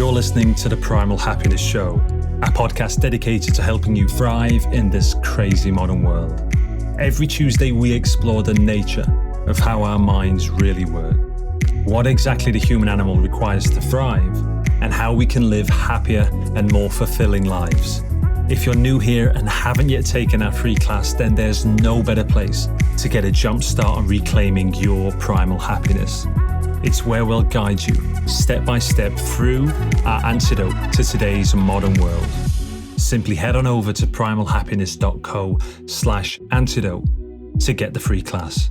You're listening to the Primal Happiness Show, a podcast dedicated to helping you thrive in this crazy modern world. Every Tuesday, we explore the nature of how our minds really work, what exactly the human animal requires to thrive, and how we can live happier and more fulfilling lives. If you're new here and haven't yet taken our free class, then there's no better place to get a jump start on reclaiming your primal happiness. It's where we'll guide you step by step through our antidote to today's modern world. Simply head on over to primalhappiness.co/antidote to get the free class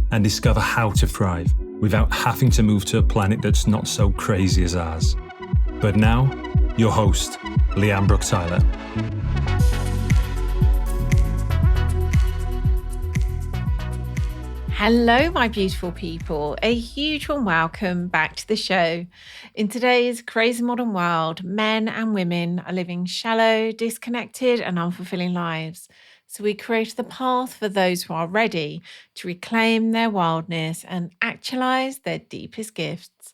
and discover how to thrive without having to move to a planet that's not so crazy as ours. But now, your host, Leanne Brooke-Tyler. Hello, my beautiful people. A huge warm welcome back to the show. In today's crazy modern world, men and women are living shallow, disconnected, and unfulfilling lives. So we created the path for those who are ready to reclaim their wildness and actualize their deepest gifts.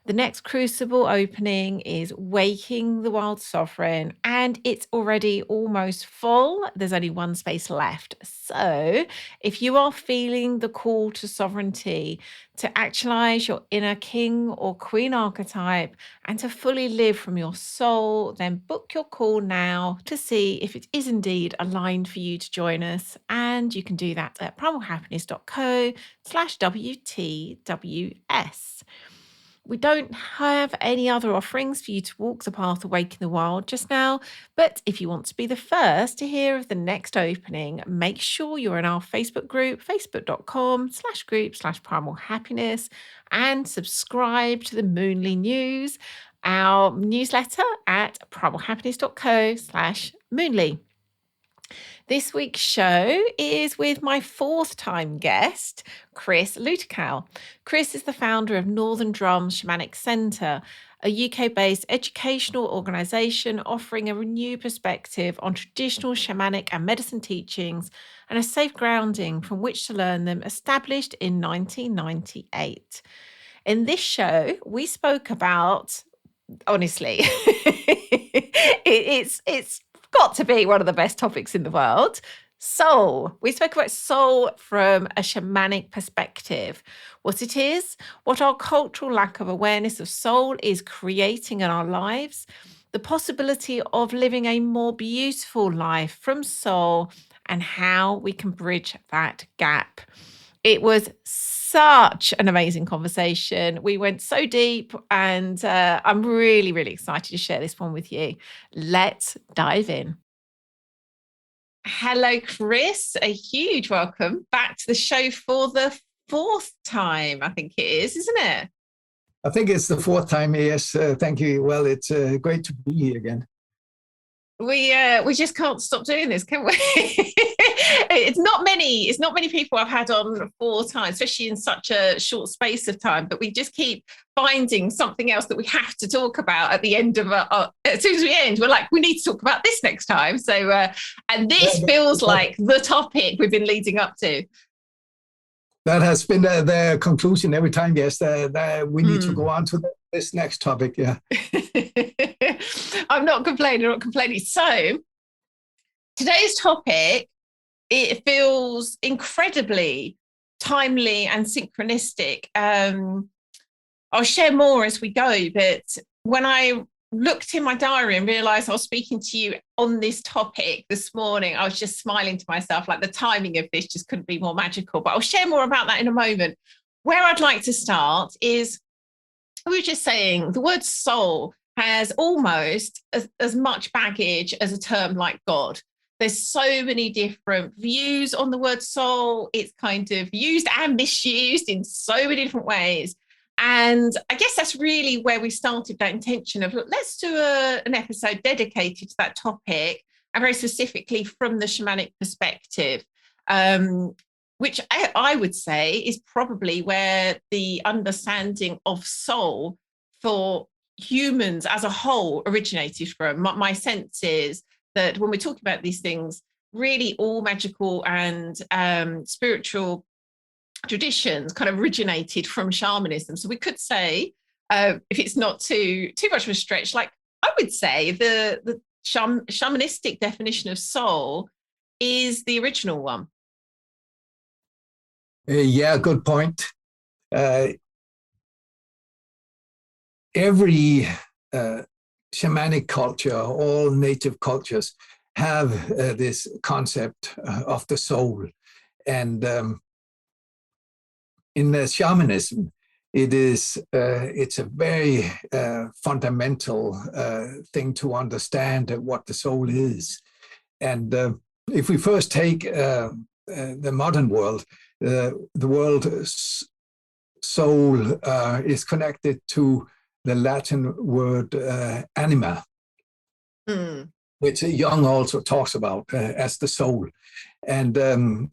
The next crucible opening is Waking the Wild Sovereign, and it's already almost full. There's only one space left. So if you are feeling the call to sovereignty, to actualize your inner king or queen archetype, and to fully live from your soul, then book your call now to see if it is indeed aligned for you to join us. And you can do that at primalhappiness.co/WTWS. We don't have any other offerings for you to walk the path awake in the wild just now, but if you want to be the first to hear of the next opening, make sure you're in our Facebook group, facebook.com/group/primalhappiness, and subscribe to the Moonly News, our newsletter at primalhappiness.co/moonly. This week's show is with my fourth time guest, Chris Lüttichau. Chris is the founder of Northern Drum Shamanic Centre, a UK-based educational organisation offering a renewed perspective on traditional shamanic and medicine teachings and a safe grounding from which to learn them, established in 1998. In this show, we spoke about, honestly, it's got to be one of the best topics in the world. Soul. We spoke about soul from a shamanic perspective, what it is, what our cultural lack of awareness of soul is creating in our lives, the possibility of living a more beautiful life from soul, and how we can bridge that gap. It was such an amazing conversation. We went so deep, and I'm really, really excited to share this one with you. Let's dive in. Hello, Chris. A huge welcome back to the show for the fourth time, I think it is, isn't it? I think it's the fourth time, yes. Thank you. Well, it's great to be here again. We just can't stop doing this, can we? It's not many people I've had on 4 times, especially in such a short space of time, but we just keep finding something else that we have to talk about at the end of as soon as we end, we're like, we need to talk about this next time. So and this feels like the topic we've been leading up to. That has been the conclusion every time, yes, that we need to go on to this next topic, yeah. I'm not complaining. So today's topic, it feels incredibly timely and synchronistic. I'll share more as we go, but when I looked in my diary and realized I was speaking to you on this topic this morning, I was just smiling to myself, like the timing of this just couldn't be more magical. But I'll share more about that in a moment. Where I'd like to start is, we were just saying the word soul has almost as much baggage as a term like God. There's so many different views on the word soul. It's kind of used and misused in so many different ways. And I guess that's really where we started that intention of, look, let's do an episode dedicated to that topic, and very specifically from the shamanic perspective, which I would say is probably where the understanding of soul for humans as a whole originated from. My sense is that when we're talking about these things, really all magical and spiritual traditions kind of originated from shamanism. So we could say if it's not too much of a stretch. Like I would say the shamanistic definition of soul is the original one. Yeah, good point. Every shamanic culture, all native cultures have this concept of the soul. And in the shamanism, it's a very fundamental thing to understand what the soul is. And if we first take the modern world, the word soul is connected to the Latin word anima, which Jung also talks about as the soul. And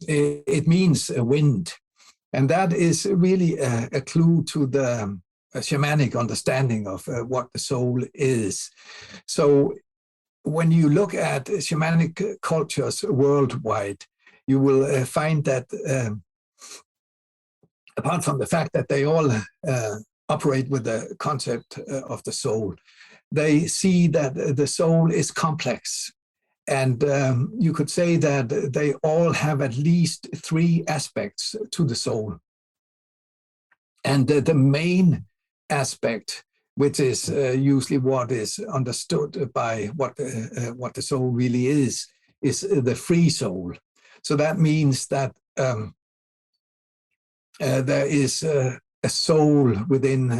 it means a wind. And that is really a clue to the shamanic understanding of what the soul is. So when you look at shamanic cultures worldwide, you will find that apart from the fact that they all operate with the concept of the soul, they see that the soul is complex. And you could say that they all have at least 3 aspects to the soul. And the main aspect, which is usually what is understood by what the soul really is the free soul. So that means that there is a soul within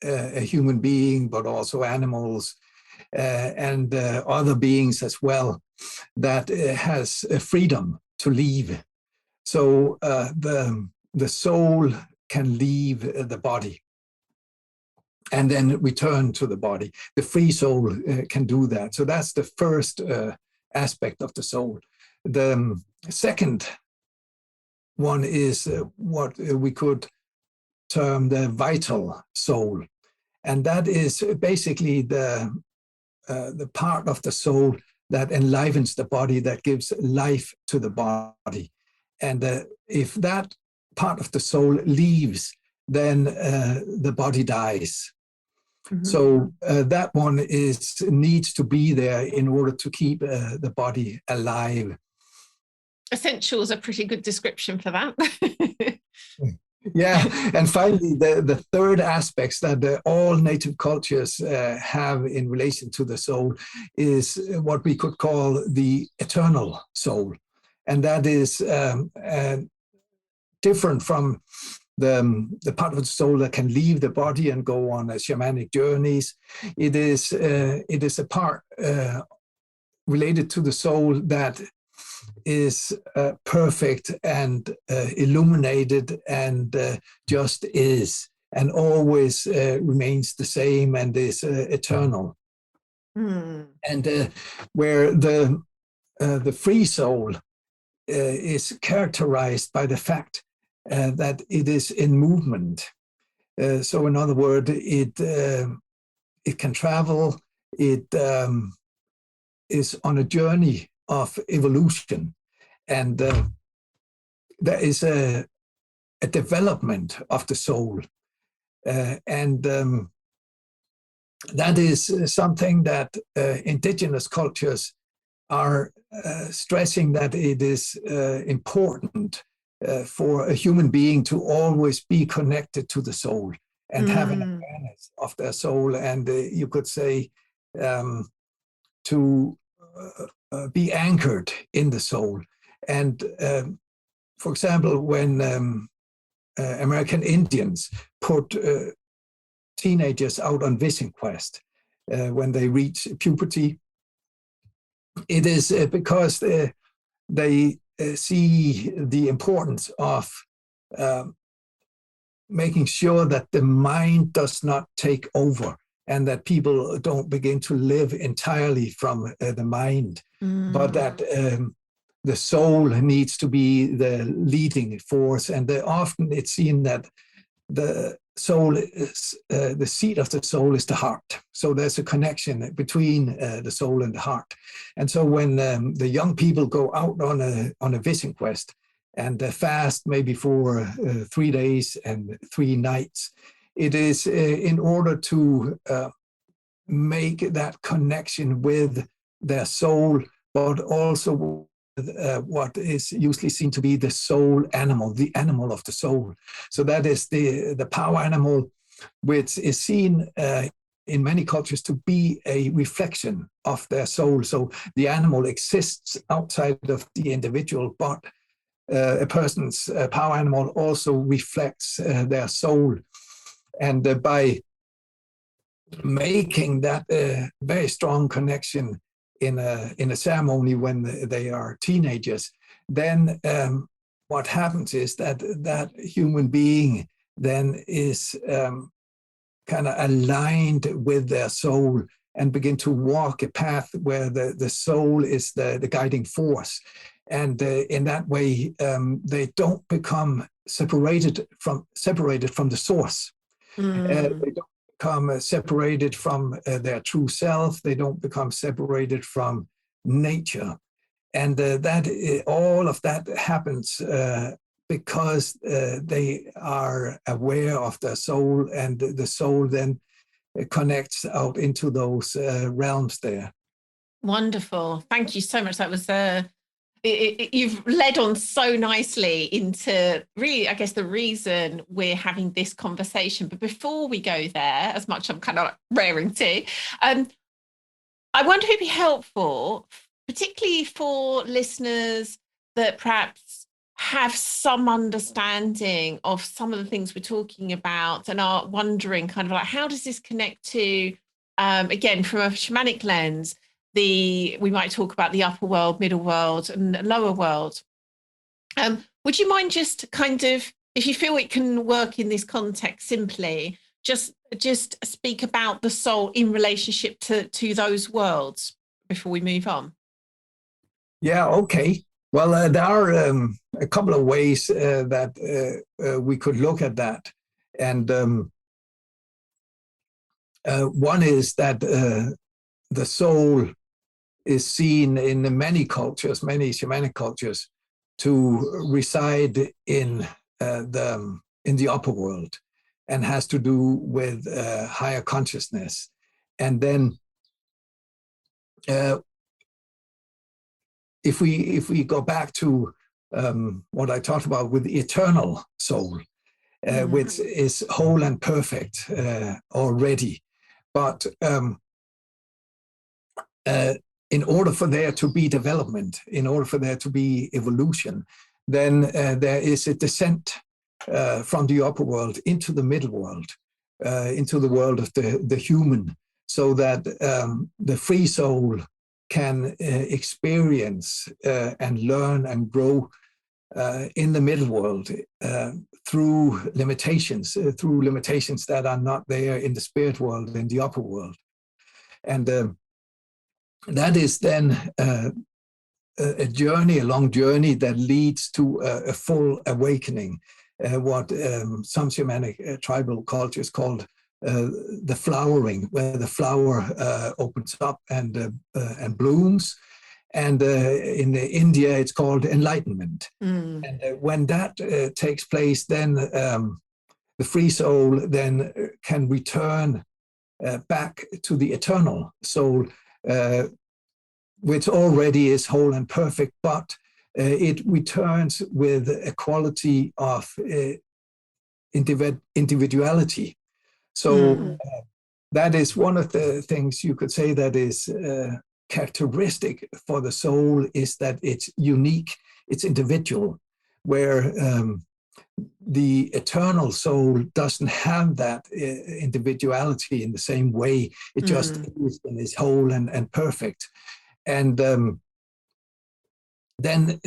a human being, but also animals, and other beings as well, that has freedom to leave. So the soul can leave the body and then return to the body. The free soul can do that. So that's the first aspect of the soul. The second one is what we could term the vital soul. And that is basically the part of the soul that enlivens the body, that gives life to the body. And if that part of the soul leaves, then the body dies. Mm-hmm. So that one needs to be there in order to keep the body alive. Essential is a pretty good description for that. Yeah, and finally, the third aspects that all native cultures have in relation to the soul is what we could call the eternal soul. And that is different from the part of the soul that can leave the body and go on shamanic journeys. It is a part related to the soul that is perfect and illuminated and just is, and always remains the same and is eternal. And where the free soul is characterized by the fact that it is in movement. So in other words, it can travel, it is on a journey of evolution, and there is a development of the soul, and that is something that indigenous cultures are stressing, that it is important for a human being to always be connected to the soul and have an awareness of their soul, and you could say to be anchored in the soul. And for example, when American Indians put teenagers out on vision quest when they reach puberty, it is because they see the importance of making sure that the mind does not take over, and that people don't begin to live entirely from the mind, but that the soul needs to be the leading force. And often it's seen that the soul is, the seat of the soul is the heart. So there's a connection between the soul and the heart. And so when the young people go out on a vision quest and fast maybe for 3 days and 3 nights, it is in order to make that connection with their soul, but also what is usually seen to be the soul animal, the animal of the soul. So that is the power animal, which is seen in many cultures to be a reflection of their soul. So the animal exists outside of the individual, but a person's power animal also reflects their soul. And by making that very strong connection in a ceremony when they are teenagers, then what happens is that that human being then is kind of aligned with their soul and begin to walk a path where the soul is the guiding force. And in that way, they don't become separated from the source. They don't become separated from their true self. They don't become separated from nature. And all of that happens because they are aware of their soul, and the soul then connects out into those realms there. Wonderful. Thank you so much. That was you've led on so nicely into really, I guess, the reason we're having this conversation. But before we go there, as much I'm kind of raring to, I wonder if it'd be helpful, particularly for listeners that perhaps have some understanding of some of the things we're talking about and are wondering kind of like, how does this connect to, again, from a shamanic lens, we might talk about the upper world, middle world, and lower world. Would you mind just kind of, if you feel it can work in this context, simply just speak about the soul in relationship to those worlds before we move on? Yeah, okay. Well, there are a couple of ways that we could look at that. And one is that the soul is seen in many cultures, many shamanic cultures, to reside in the upper world, and has to do with higher consciousness. And then if we go back to what I talked about with the eternal soul, which is whole and perfect already, but in order for there to be development, in order for there to be evolution, then there is a descent from the upper world into the middle world, into the world of the human, so that the free soul can experience and learn and grow in the middle world through limitations that are not there in the spirit world, in the upper world. And that is then a long journey that leads to a full awakening, what some shamanic tribal cultures called the flowering, where the flower opens up and blooms. And in India, it's called enlightenment. And when that takes place, then the free soul then can return back to the eternal soul, which already is whole and perfect, but it returns with a quality of individuality. So that is one of the things you could say that is characteristic for the soul, is that it's unique, it's individual, where the eternal soul doesn't have that individuality in the same way. It just is and is whole and perfect. And then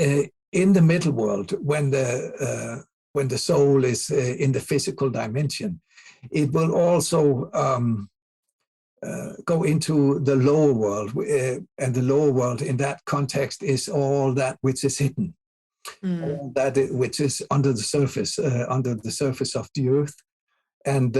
in the middle world, when the soul is in the physical dimension, it will also go into the lower world, and the lower world in that context is all that which is hidden, all that which is under the surface of the earth. And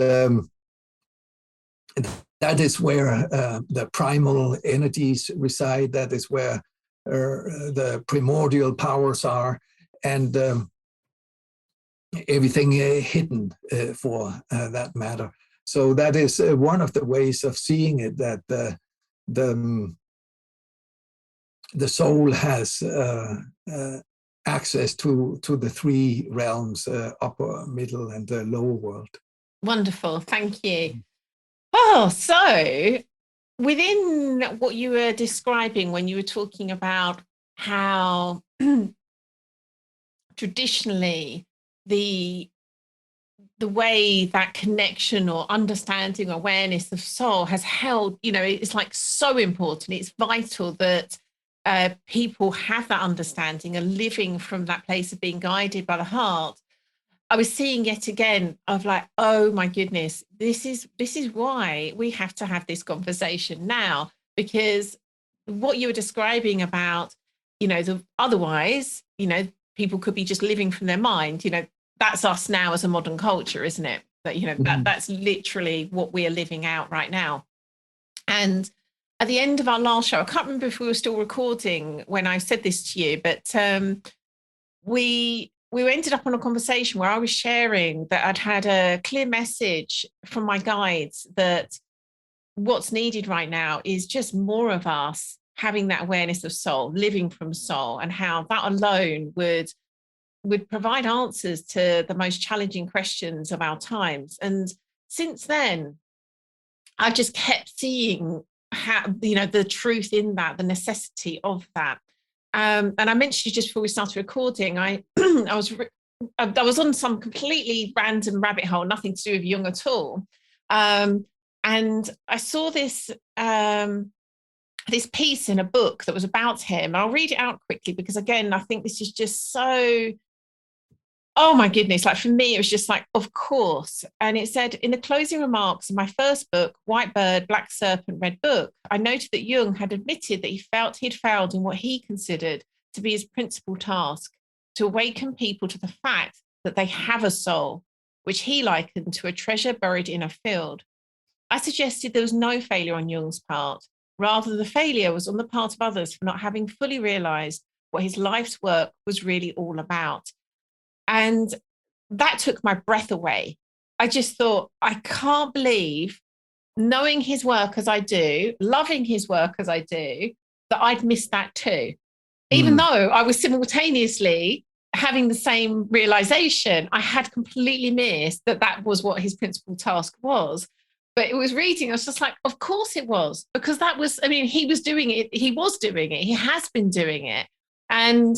that is where the primal energies reside. That is where the primordial powers are. And everything hidden for that matter. So that is one of the ways of seeing it, that the soul has access to the three realms, upper, middle, and the lower world. Wonderful, thank you. Oh, so within what you were describing when you were talking about how traditionally the way that connection or understanding, awareness of soul has held, it's like so important. It's vital that people have that understanding and living from that place of being guided by the heart. I was seeing yet again of like, oh my goodness, this is why we have to have this conversation now, because what you were describing about, otherwise, people could be just living from their mind, that's us now as a modern culture, isn't it? That, that's literally what we are living out right now. And at the end of our last show, I can't remember if we were still recording when I said this to you, but we ended up on a conversation where I was sharing that I'd had a clear message from my guides that what's needed right now is just more of us having that awareness of soul, living from soul, and how that alone would provide answers to the most challenging questions of our times. And since then, I just kept seeing how, the truth in that, the necessity of that. And I mentioned just before we started recording, I was on some completely random rabbit hole, nothing to do with Jung at all. And I saw this piece in a book that was about him. I'll read it out quickly because, again, I think this is just so, oh my goodness, like for me, it was just like, of course. And it said, in the closing remarks of my first book, White Bird, Black Serpent, Red Book, I noted that Jung had admitted that he felt he'd failed in what he considered to be his principal task, to awaken people to the fact that they have a soul, which he likened to a treasure buried in a field. I suggested there was no failure on Jung's part. Rather, the failure was on the part of others for not having fully realized what his life's work was really all about. And that took my breath away. I just thought, I can't believe, knowing his work as I do, loving his work as I do, that I'd missed that too. Even though I was simultaneously having the same realization, I had completely missed that was what his principal task was. But it was reading, I was just like, of course it was, because that was, he was doing it. He has been doing it. And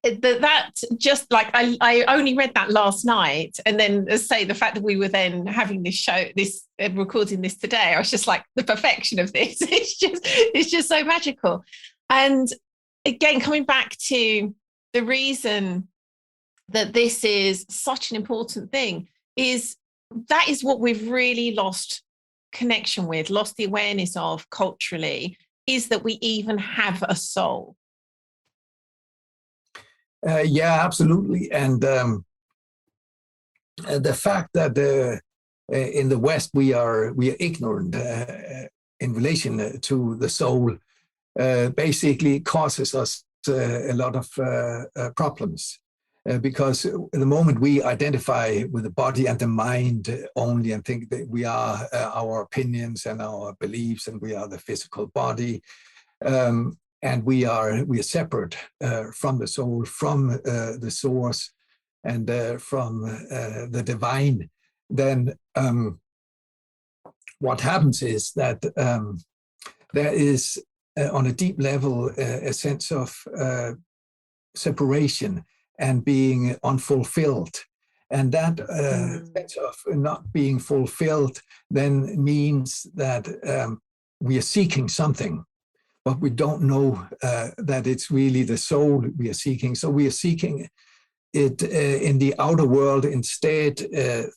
that just like, I only read that last night. And then, as say, the fact that we were then having this show, recording this today, I was just like, the perfection of this. It's just so magical. And again, coming back to the reason that this is such an important thing is that is what we've really lost connection with, lost the awareness of culturally, is that we even have a soul. Yeah, absolutely. And the fact that in the West we are ignorant in relation to the soul basically causes us a lot of problems. Because the moment we identify with the body and the mind only and think that we are our opinions and our beliefs and we are the physical body, and we are separate from the soul, from the source, and from the divine, then what happens is that there is on a deep level a sense of separation and being unfulfilled. And that sense of not being fulfilled then means that we are seeking something, but we don't know that it's really the soul we are seeking. So we are seeking it in the outer world instead.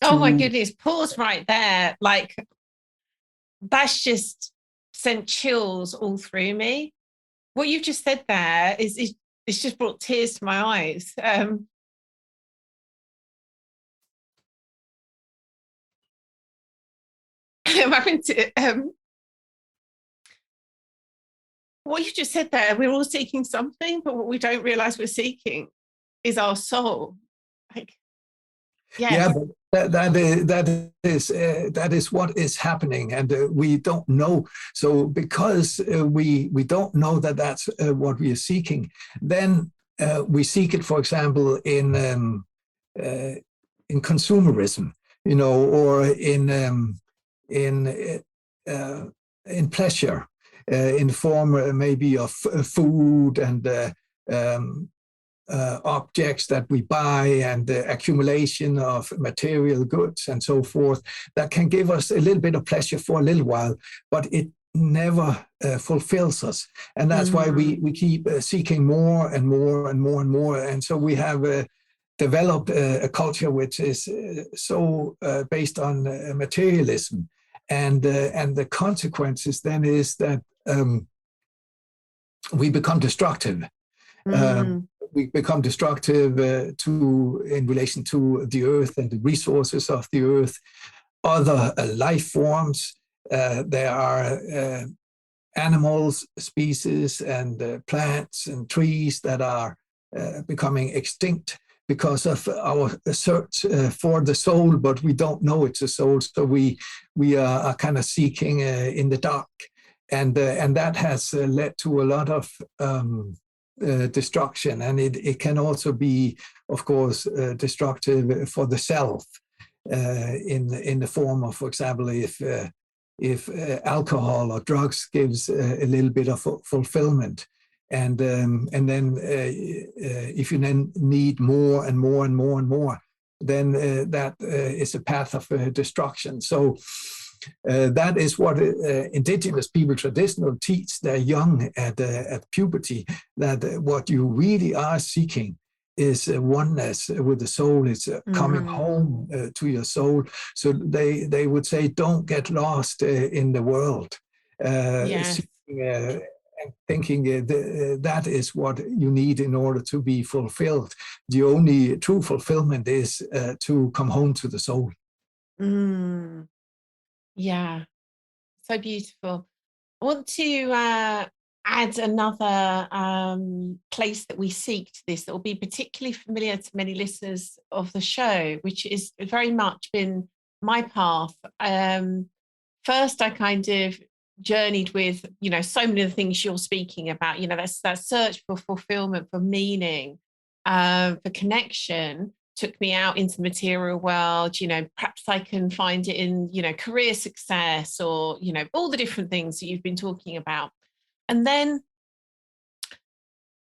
Oh my goodness, pause right there. Like, that's just sent chills all through me. What you've just said there is it's just brought tears to my eyes. I'm having to, what you just said there, we're all seeking something, but what we don't realize we're seeking is our soul. Like, Yes. Yeah, but that is what is happening, and we don't know. So because we don't know that that's what we are seeking, then we seek it, for example, in consumerism, or in pleasure, in form maybe of food and objects that we buy, and the accumulation of material goods and so forth, that can give us a little bit of pleasure for a little while, but it never fulfills us. And that's why we keep seeking more and more and more and more. And so we have developed a culture which is so based on materialism. And the consequences then is that we become destructive. We become destructive in relation to the earth and the resources of the earth, other life forms. There are animals, species, and plants and trees that are becoming extinct because of our search for the soul, but we don't know it's a soul, so we are kind of seeking in the dark, and that has led to a lot of destruction, and it can also be, of course, destructive for the self, in the form of, for example, if alcohol or drugs gives a little bit of fulfillment, and then if you then need more and more and more and more, then that is a path of destruction. So that is what indigenous people traditionally teach their young at puberty, that what you really are seeking is oneness with the soul. It's coming home to your soul. So they would say, don't get lost in the world. Yes. And thinking that is what you need in order to be fulfilled. The only true fulfillment is to come home to the soul. Yeah, so beautiful. I want to add another place that we seek to this that will be particularly familiar to many listeners of the show, which is very much been my path. First, I kind of journeyed with, so many of the things you're speaking about, that search for fulfillment, for meaning, for connection, took me out into the material world. Perhaps I can find it in, career success, or, all the different things that you've been talking about. And then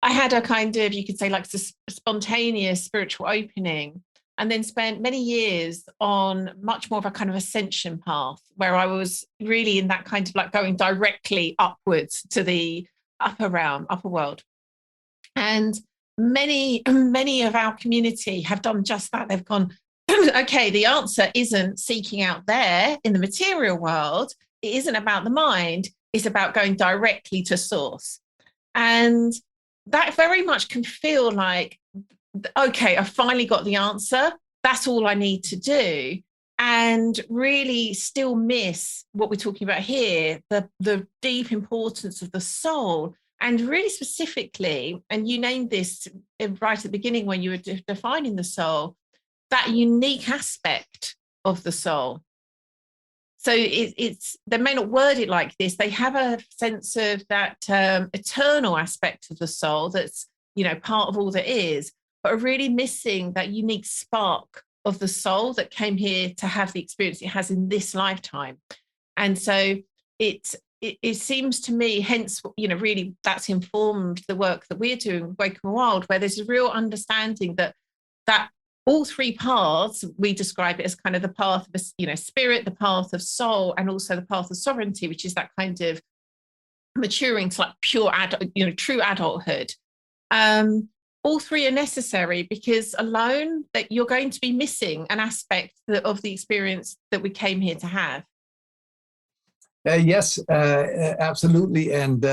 I had a kind of, you could say, like a spontaneous spiritual opening, and then spent many years on much more of a kind of ascension path, where I was really in that kind of like going directly upwards to the upper realm, upper world. And many of our community have done just that. They've gone, okay, the answer isn't seeking out there in the material world. It isn't about the mind. It's about going directly to source. And that very much can feel like, okay, I finally got the answer. That's all I need to do. And really still miss what we're talking about here, the deep importance of the soul. And really specifically, and you named this right at the beginning when you were defining the soul, that unique aspect of the soul. So they may not word it like this. They have a sense of that eternal aspect of the soul that's, part of all that is, but are really missing that unique spark of the soul that came here to have the experience it has in this lifetime. And so it seems to me, hence, really that's informed the work that we're doing, Wake and Wild, where there's a real understanding that all three paths, we describe it as kind of the path of, spirit, the path of soul, and also the path of sovereignty, which is that kind of maturing to like pure true adulthood. All three are necessary, because alone that you're going to be missing an aspect of the experience that we came here to have. Yes, absolutely. And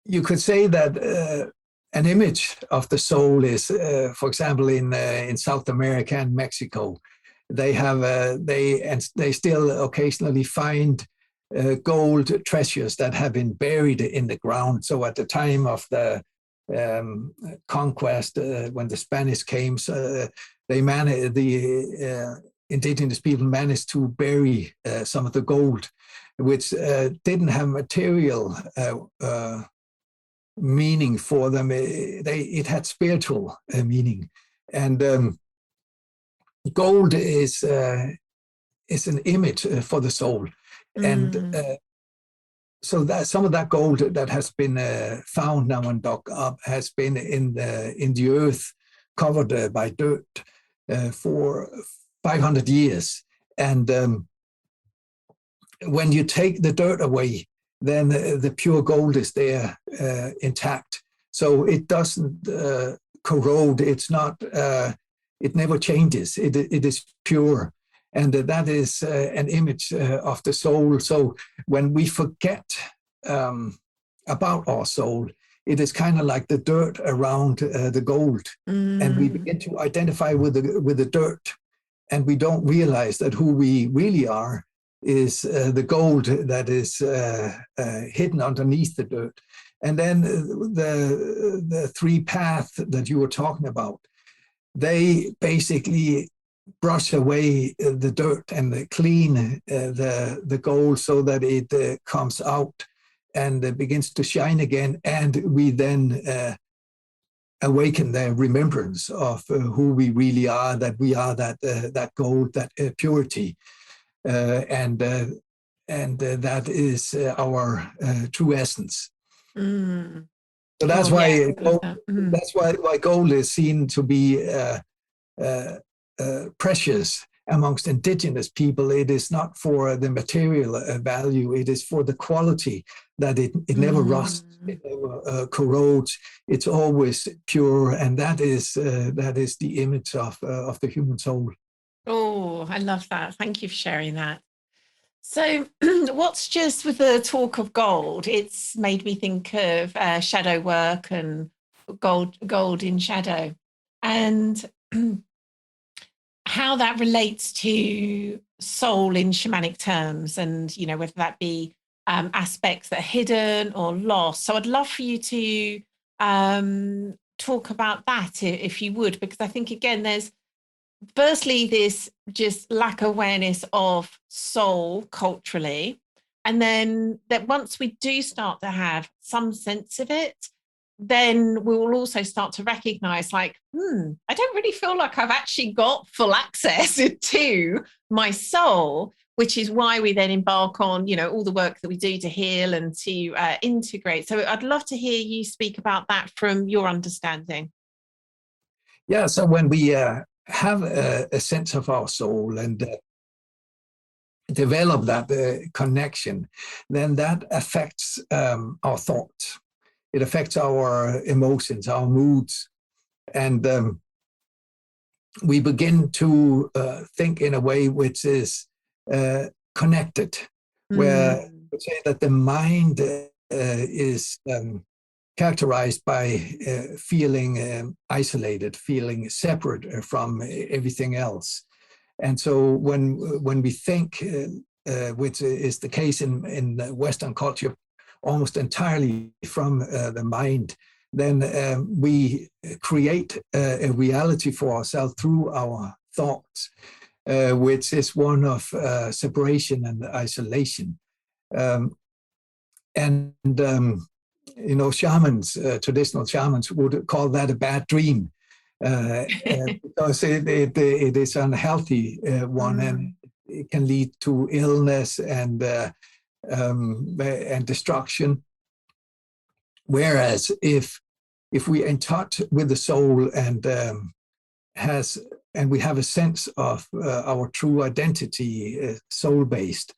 you could say that an image of the soul is, for example, in South America and Mexico, they still occasionally find gold treasures that have been buried in the ground. So at the time of the conquest, when the Spanish came, the indigenous people managed to bury some of the gold, which didn't have material meaning for them. It had spiritual meaning, and gold is an image for the soul, and so that some of that gold that has been found now and dug up has been in the earth, covered by dirt for 500 years. And when you take the dirt away, then the pure gold is there intact. So it doesn't corrode. It's not. It never changes. It is pure. And that is an image of the soul. So when we forget about our soul, it is kind of like the dirt around the gold. And we begin to identify with the dirt. And we don't realize that who we really are is the gold that is hidden underneath the dirt. And then the three paths that you were talking about, they basically brush away the dirt and clean the gold so that it comes out and begins to shine again. And we then awaken the remembrance of who we really are, that we are that gold, that purity. And that is our true essence. So that's why that's why gold is seen to be precious amongst indigenous people. It is not for the material value, it is for the quality, that it never rusts, it never corrodes, it's always pure, and that is the image of the human soul. Oh, I love that. Thank you for sharing that. So what's just with the talk of gold, it's made me think of shadow work and gold in shadow, and how that relates to soul in shamanic terms, and whether that be aspects that are hidden or lost. So I'd love for you to talk about that, if you would, because I think again there's firstly this just lack of awareness of soul culturally, and then that once we do start to have some sense of it, then we will also start to recognize, like, I don't really feel like I've actually got full access to my soul, which is why we then embark on, all the work that we do to heal and to integrate. So I'd love to hear you speak about that from your understanding. Yeah, so when we have a sense of our soul and develop that connection, then that affects our thoughts. It affects our emotions, our moods, and we begin to think in a way which is connected, where we say that the mind is characterized by feeling isolated, feeling separate from everything else. And so when we think, which is the case in Western culture, almost entirely from the mind, then we create a reality for ourselves through our thoughts, which is one of separation and isolation. Shamans, traditional shamans would call that a bad dream, because it is an unhealthy one, and it can lead to illness and destruction. Whereas if we are in touch with the soul and we have a sense of our true identity, soul-based,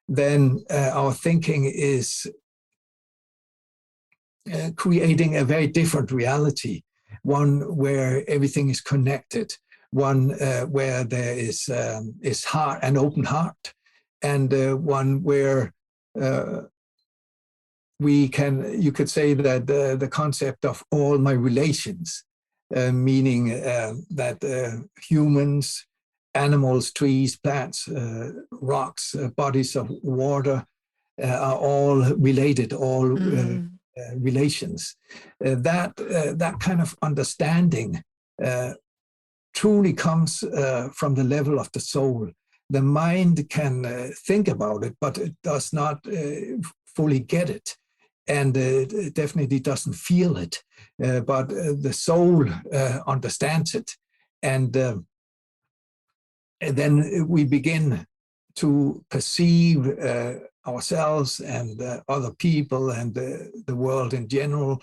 then our thinking is creating a very different reality, one where everything is connected, one where there is heart, an open heart, and one where you could say that the concept of all my relations, meaning that humans, animals, trees, plants, rocks, bodies of water are all related, all relations. That kind of understanding truly comes from the level of the soul. The mind can think about it, but it does not fully get it, and it definitely doesn't feel it. But the soul understands it, and then we begin to perceive ourselves and other people and the world in general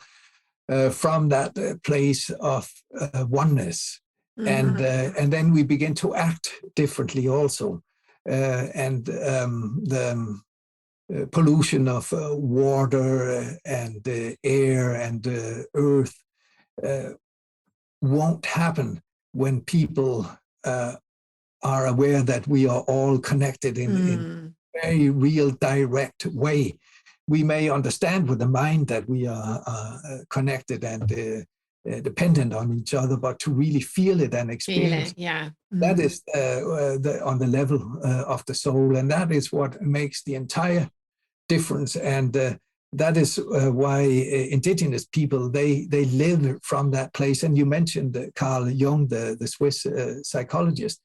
from that place of oneness. And then we begin to act differently also. And the pollution of water and air and earth won't happen when people are aware that we are all connected in a very real, direct way. We may understand with the mind that we are connected and dependent on each other, but to really feel it and experience it, that is on the level of the soul, and that is what makes the entire difference. And that is why indigenous people, they live from that place. And you mentioned Carl Jung, the Swiss psychologist.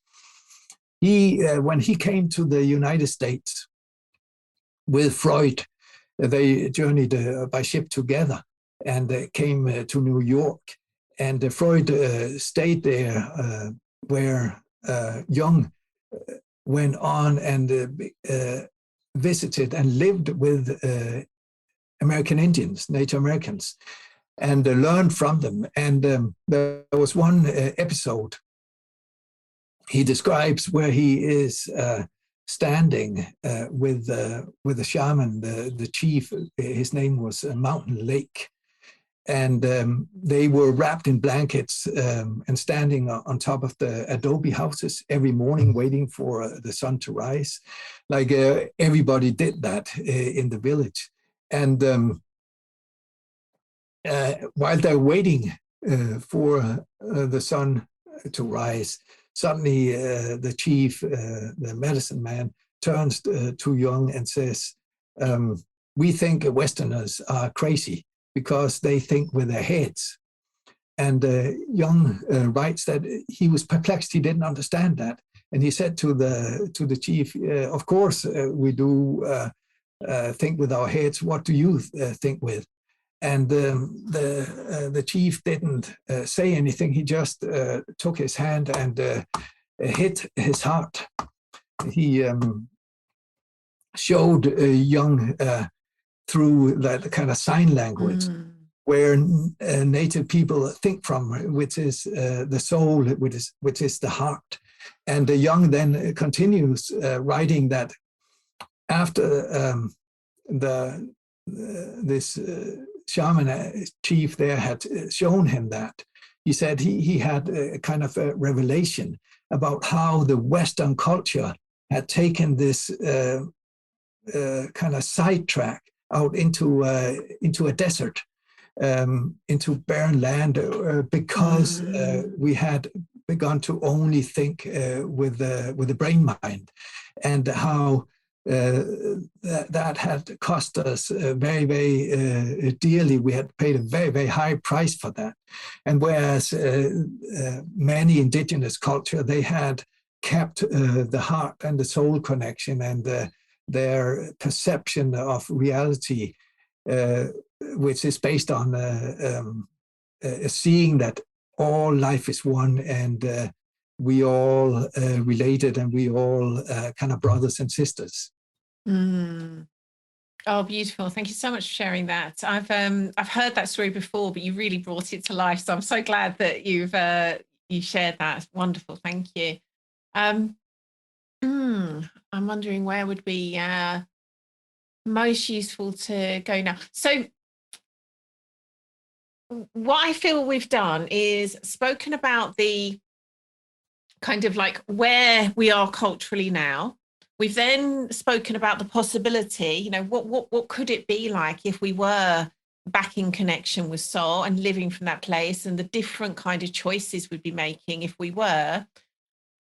He, when he came to the United States with Freud, they journeyed by ship together and came to New York. And Freud stayed there where Jung went on and visited and lived with American Indians, Native Americans, and learned from them. And there was one episode he describes where he is standing with the shaman, the chief. His name was Mountain Lake, and they were wrapped in blankets and standing on top of the adobe houses every morning, waiting for the sun to rise, like everybody did that in the village. And while they're waiting for the sun to rise, suddenly the chief, the medicine man, turns to Jung and says, we think Westerners are crazy because they think with their heads. And Jung writes that he was perplexed. He didn't understand that. And he said to the chief, of course, we do think with our heads. What do you think with? And the chief didn't say anything. He just took his hand and hit his heart. He showed Jung through that kind of sign language where native people think from, which is the soul, which is the heart. And Jung then continues writing that after this shaman chief there had shown him that, he said he had a kind of a revelation about how the Western culture had taken this kind of sidetrack out into a desert, into barren land, because we had begun to only think with the brain mind, and how that had cost us very, very dearly. We had paid a very, very high price for that. And whereas many indigenous culture, they had kept the heart and the soul connection and their perception of reality, which is based on seeing that all life is one, and we all related, and we all kind of brothers and sisters. Oh, beautiful. Thank you so much for sharing that. I've heard that story before, but you really brought it to life. So I'm so glad that you shared that. Wonderful. Thank you. I'm wondering where would be most useful to go now. So what I feel we've done is spoken about the kind of like where we are culturally now. We've then spoken about the possibility, you know, what could it be like if we were back in connection with soul and living from that place, and the different kind of choices we'd be making if we were.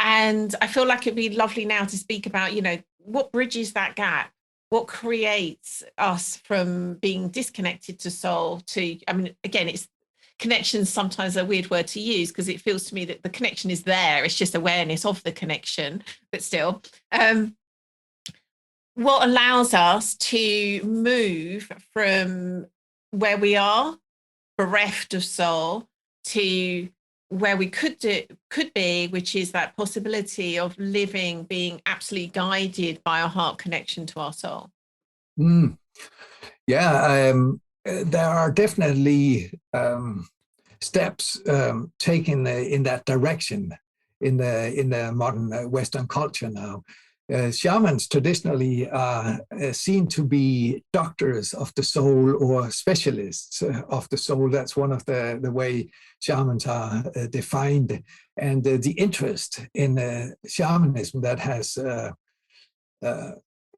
And I feel like it'd be lovely now to speak about, you know, what bridges that gap what creates us from being disconnected to soul to, I mean, again, it's connection is sometimes a weird word to use because it feels to me that the connection is there. It's just awareness of the connection, but still, what allows us to move from where we are, bereft of soul, to where we could be, which is that possibility of living, being absolutely guided by our heart connection to our soul. Yeah, there are definitely steps taken in that direction in the modern Western culture now. Shamans traditionally are seen to be doctors of the soul or specialists of the soul. That's one of the way shamans are defined. And the interest in shamanism that has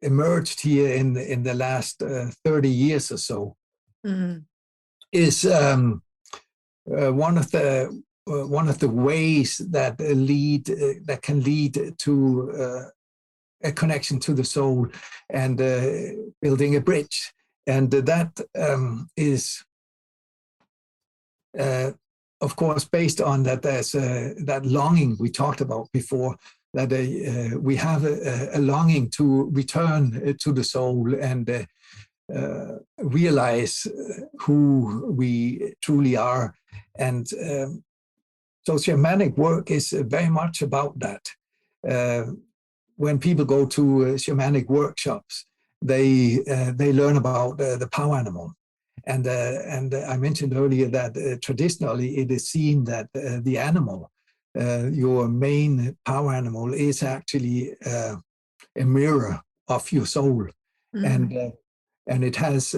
emerged here in the last 30 years or so is one of the ways that can lead to a connection to the soul and building a bridge. And that is, of course, based on that there's that longing we talked about before, that we have a longing to return to the soul and realize who we truly are. And so shamanic work is very much about that. When people go to shamanic workshops, they learn about the power animal. And I mentioned earlier that traditionally it is seen that the animal, your main power animal, is actually a mirror of your soul. And it has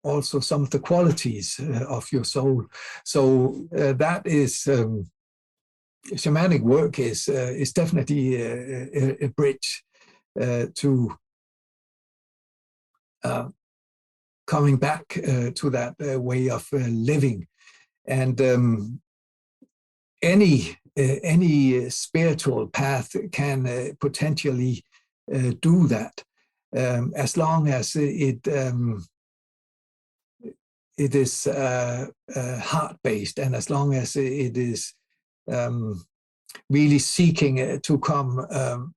also some of the qualities of your soul. So that is... shamanic work is definitely a bridge to coming back to that way of living. And any spiritual path can potentially do that, as long as it is heart-based, and as long as it is really seeking to come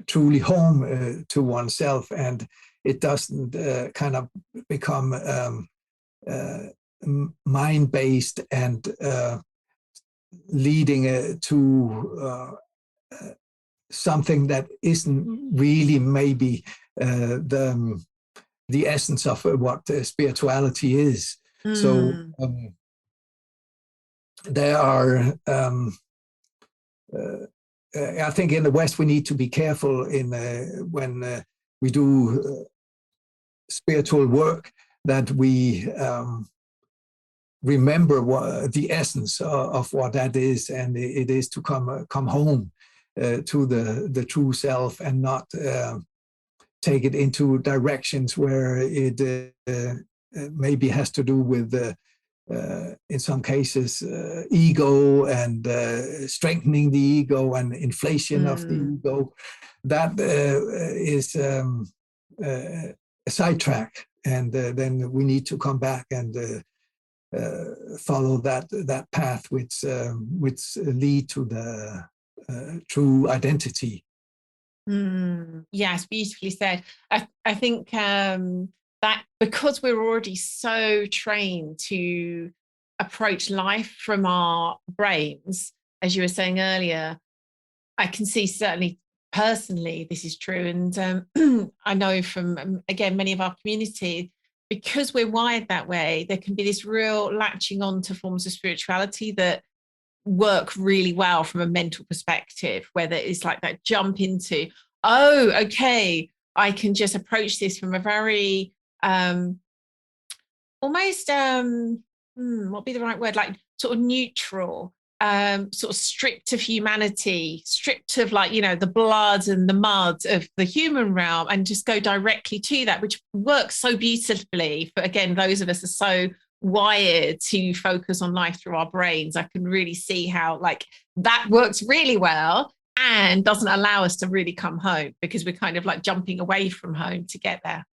truly home to oneself, and it doesn't kind of become mind-based and leading to something that isn't really maybe the essence of what spirituality is. So there are, I think in the West we need to be careful in when we do spiritual work, that we remember the essence of what that is, and it is to come home to the true self, and not take it into directions where it maybe has to do with in some cases ego and strengthening the ego and inflation of the ego. That is a sidetrack, and then we need to come back and follow that path which lead to the true identity. Yes, beautifully said. I think that because we're already so trained to approach life from our brains, as you were saying earlier, I can see certainly personally this is true, and I know from again many of our community, because we're wired that way, there can be this real latching on to forms of spirituality that work really well from a mental perspective, whether it's like that jump into, oh, okay, I can just approach this from a very almost what would be the right word, like sort of neutral, sort of stripped of humanity, stripped of, like, you know, the blood and the mud of the human realm, and just go directly to that, which works so beautifully for, again, those of us are so wired to focus on life through our brains. I can really see how, like, that works really well. and doesn't allow us to really come home because we're kind of like jumping away from home to get there.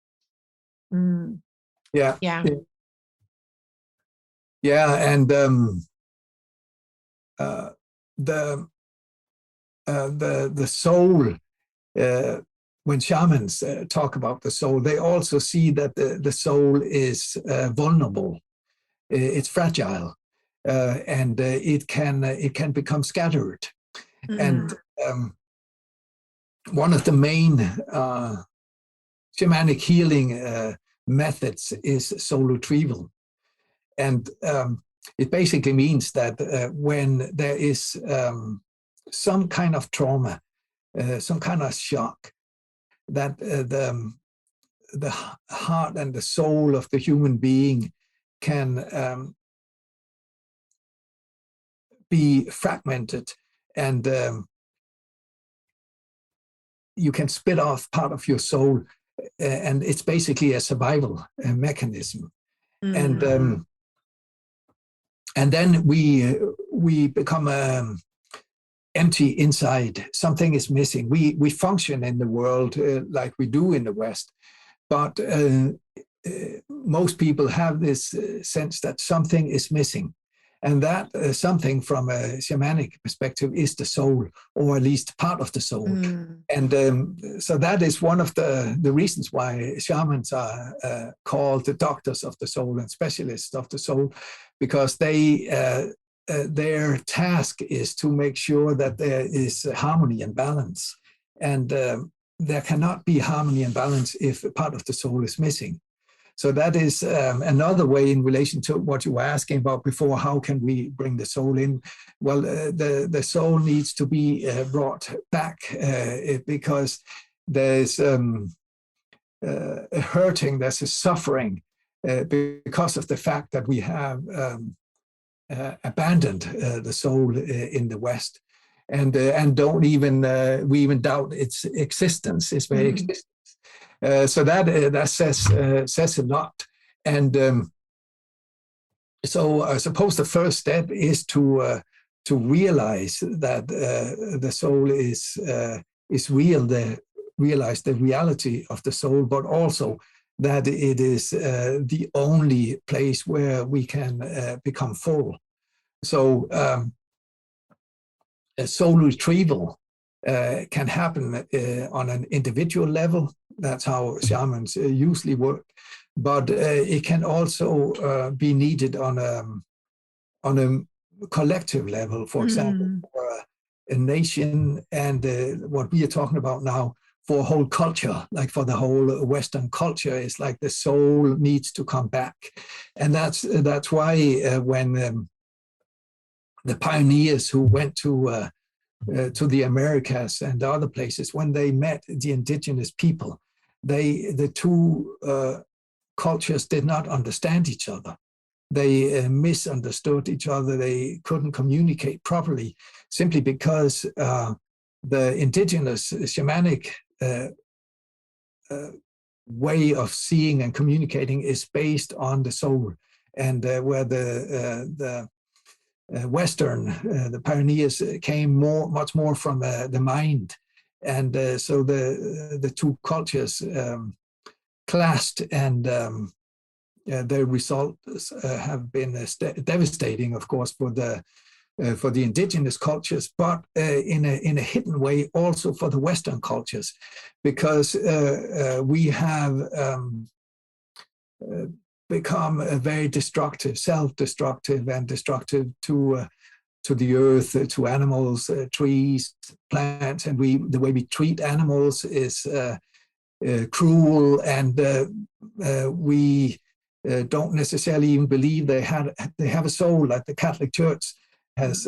Yeah. Yeah. Yeah. And the soul, when shamans talk about the soul, they also see that the soul is vulnerable. It's fragile, and it can become scattered. And one of the main shamanic healing methods is soul retrieval. And it basically means that when there is some kind of trauma, some kind of shock, that the heart and the soul of the human being can be fragmented, and you can spit off part of your soul, and it's basically a survival mechanism. And then we become empty inside. Something is missing. We function in the world like we do in the West, but most people have this sense that something is missing. And that something from a shamanic perspective is the soul, or at least part of the soul. And so that is one of the reasons why shamans are called the doctors of the soul and specialists of the soul, because their task is to make sure that there is harmony and balance. And there cannot be harmony and balance if a part of the soul is missing. So that is another way in relation to what you were asking about before. How can we bring the soul in? Well, the soul needs to be brought back because there's a hurting, there's a suffering because of the fact that we have abandoned the soul in the West, and don't even we even doubt its existence, its very existence. So that says a lot. And so I suppose the first step is to realize that the soul is real, realize the reality of the soul, but also that it is the only place where we can become full. So a soul retrieval can happen on an individual level. That's how shamans usually work. But it can also be needed on a collective level, for example, for a nation, and what we are talking about now, for a whole culture, like for the whole Western culture, it's like the soul needs to come back. And that's why when the pioneers who went to the Americas and other places, when they met the indigenous people, the two cultures did not understand each other. They misunderstood each other. They couldn't communicate properly, simply because the indigenous shamanic way of seeing and communicating is based on the soul, and where the Western, the pioneers came much more from the mind, and so the two cultures clashed, and the results have been devastating, of course, for the indigenous cultures, but in a hidden way also for the Western cultures, because we have become very destructive, self-destructive, and destructive to the earth, to animals, trees, plants, and the way we treat animals is cruel, and we don't necessarily even believe they have a soul, like the Catholic Church has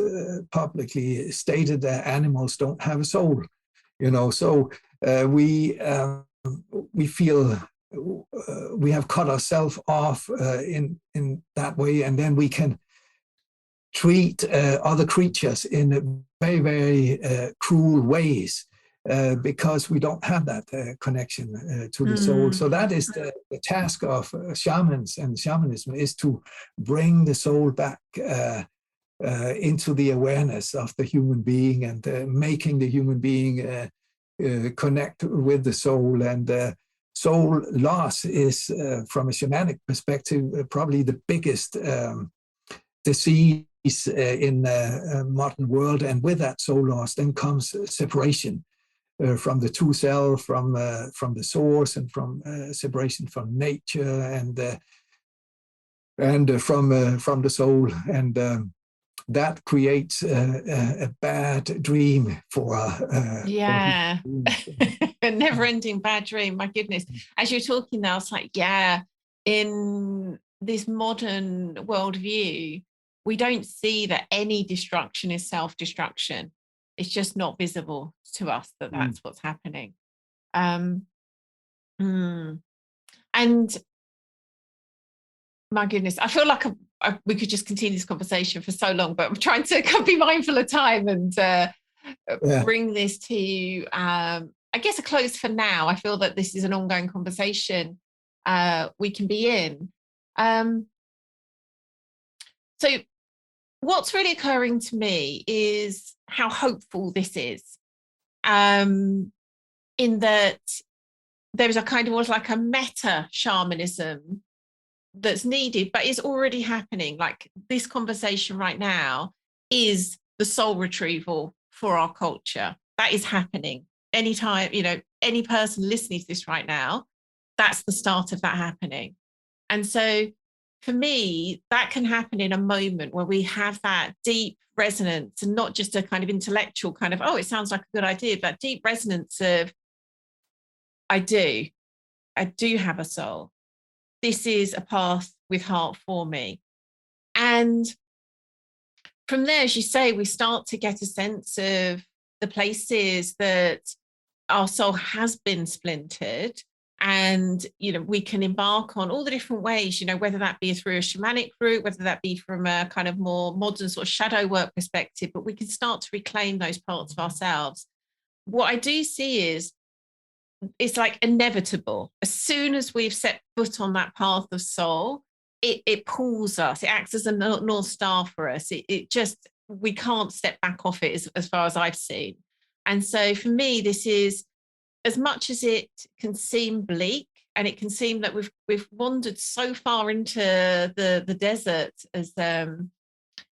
publicly stated that animals don't have a soul, So we feel we have cut ourselves off in that way, and then we can treat other creatures in very, very cruel ways because we don't have that connection to the soul. So that is the task of shamans and shamanism, is to bring the soul back into the awareness of the human being, and making the human being connect with the soul. And soul loss is, from a shamanic perspective, probably the biggest disease in the modern world. And with that soul loss, then comes separation from the true self, from the source, and from separation from nature, and from the soul. And that creates a bad dream for a never-ending bad dream. My goodness, as you're talking now, it's like, in this modern worldview, we don't see that any destruction is self-destruction. It's just not visible to us that that's what's happening. And my goodness, I feel like we could just continue this conversation for so long, but I'm trying to be mindful of time and bring this to, I guess, a close for now. I feel that this is an ongoing conversation we can be in. So what's really occurring to me is how hopeful this is, in that there is a kind of almost like a meta shamanism that's needed, but it's already happening. Like this conversation right now is the soul retrieval for our culture. That is happening. Anytime, any person listening to this right now, that's the start of that happening. And so for me, that can happen in a moment where we have that deep resonance, and not just a kind of intellectual kind of, oh, it sounds like a good idea, but deep resonance of, I do have a soul. This is a path with heart for me. And from there, as you say, we start to get a sense of the places that our soul has been splintered. And, we can embark on all the different ways, whether that be through a shamanic route, whether that be from a kind of more modern sort of shadow work perspective, but we can start to reclaim those parts of ourselves. What I do see is, it's like inevitable. As soon as we've set foot on that path of soul, it pulls us. It acts as a North Star for us. It just, we can't step back off it as far as I've seen. And so for me, this is, as much as it can seem bleak, and it can seem that we've wandered so far into the desert, as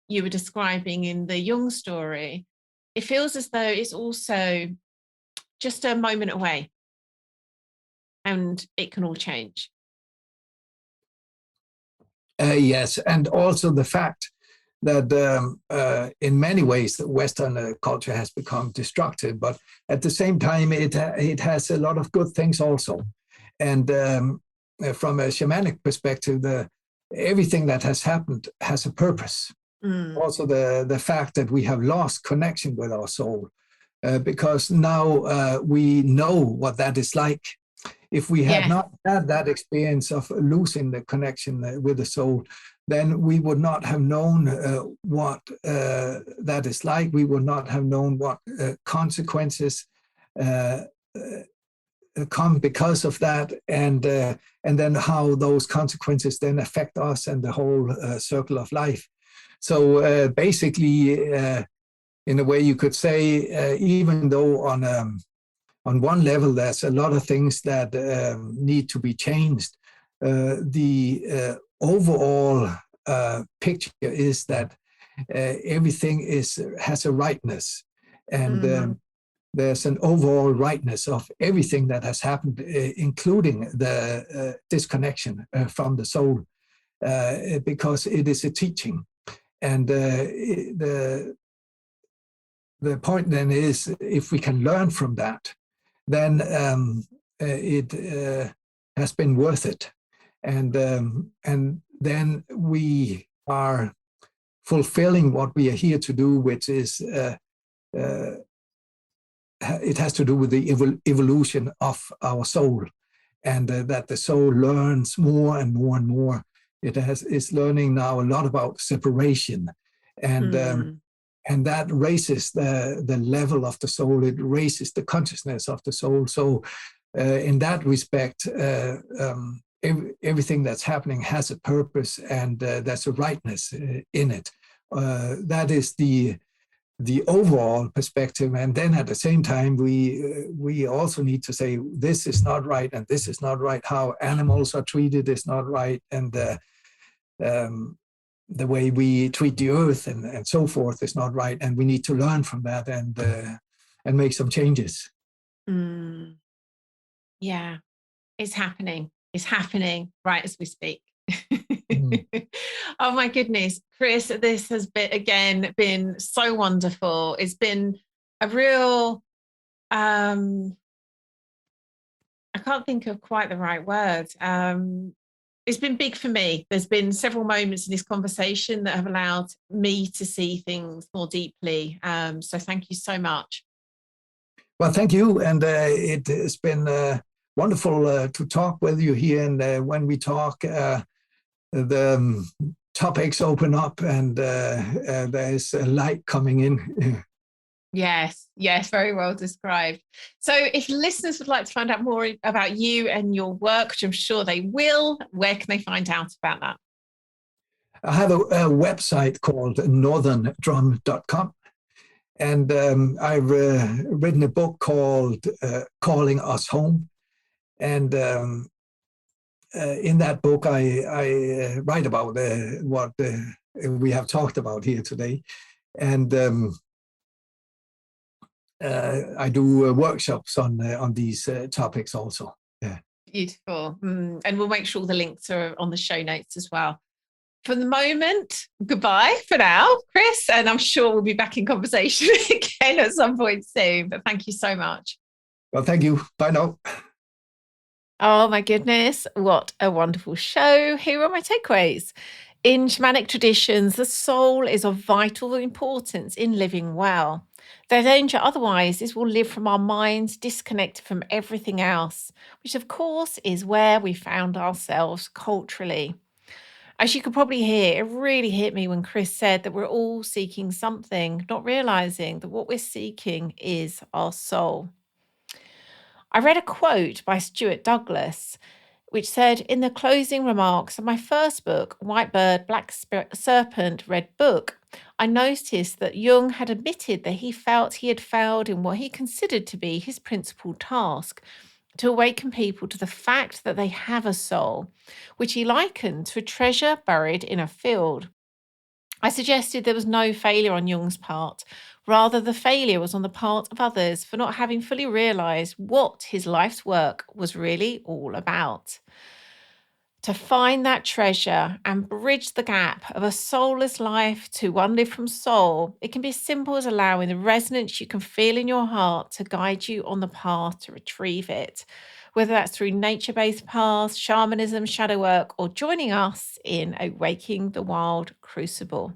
you were describing in the Jung story, it feels as though it's also just a moment away. And it can all change. Yes, and also the fact that in many ways the Western culture has become destructive, but at the same time it has a lot of good things also. And from a shamanic perspective, everything that has happened has a purpose. Also the fact that we have lost connection with our soul, because now we know what that is like. If we had not had that experience of losing the connection with the soul, then we would not have known what that is like. We would not have known what consequences come because of that, and then how those consequences then affect us and the whole circle of life. So basically, in a way, you could say, even though on one level, there's a lot of things that need to be changed, the overall picture is that everything has a rightness, and there's an overall rightness of everything that has happened, including the disconnection from the soul, because it is a teaching. And the point then is, if we can learn from that, then it has been worth it. And then we are fulfilling what we are here to do, which is, it has to do with the evolution of our soul, and that the soul learns more and more and more. It is learning now a lot about separation, and that raises the level of the soul. It raises the consciousness of the soul. So in that respect, everything that's happening has a purpose, and there's a rightness in it. that is the overall perspective. And then at the same time, we also need to say, this is not right, and this is not right. How animals are treated is not right. And the way we treat the earth and so forth is not right. And we need to learn from that and make some changes. Yeah, it's happening. It's happening right as we speak. Oh my goodness, Chris, this has been so wonderful. It's been a real I can't think of quite the right word. It's been big for me. There's been several moments in this conversation that have allowed me to see things more deeply. So thank you so much. Well, thank you. And it has been wonderful to talk with you here. And when we talk, the topics open up and there's a light coming in. Yes, very well described. So if listeners would like to find out more about you and your work, which I'm sure they will, where can they find out about that? I have a website called northerndrum.com. And I've written a book called Calling Us Home. And in that book, I write about what we have talked about here today. And I do workshops on these topics also. Yeah. Beautiful. And we'll make sure the links are on the show notes as well. For the moment, goodbye for now, Chris, and I'm sure we'll be back in conversation again at some point soon. But thank you so much. Well, thank you. Bye now. Oh my goodness, what a wonderful show. Here are my takeaways. In shamanic traditions, the soul is of vital importance in living well. The danger otherwise is we'll live from our minds, disconnected from everything else, which of course is where we found ourselves culturally. As you could probably hear, it really hit me when Chris said that we're all seeking something, not realizing that what we're seeking is our soul. I read a quote by Stuart Douglas, which said, in the closing remarks of my first book, White Bird, Black Serpent, Red Book, I noticed that Jung had admitted that he felt he had failed in what he considered to be his principal task, to awaken people to the fact that they have a soul, which he likened to a treasure buried in a field. I suggested there was no failure on Jung's part. Rather, the failure was on the part of others for not having fully realised what his life's work was really all about. To find that treasure and bridge the gap of a soulless life to one lived from soul, it can be as simple as allowing the resonance you can feel in your heart to guide you on the path to retrieve it, whether that's through nature-based paths, shamanism, shadow work, or joining us in Awaking the Wild Crucible.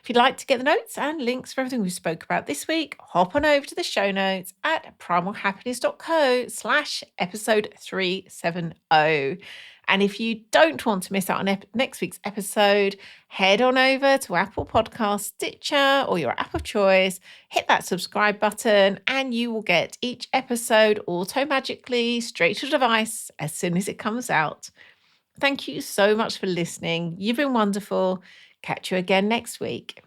If you'd like to get the notes and links for everything we spoke about this week, hop on over to the show notes at primalhappiness.co/episode 370. And if you don't want to miss out on next week's episode, head on over to Apple Podcasts, Stitcher, or your app of choice, hit that subscribe button, and you will get each episode auto-magically straight to your device as soon as it comes out. Thank you so much for listening. You've been wonderful. Catch you again next week.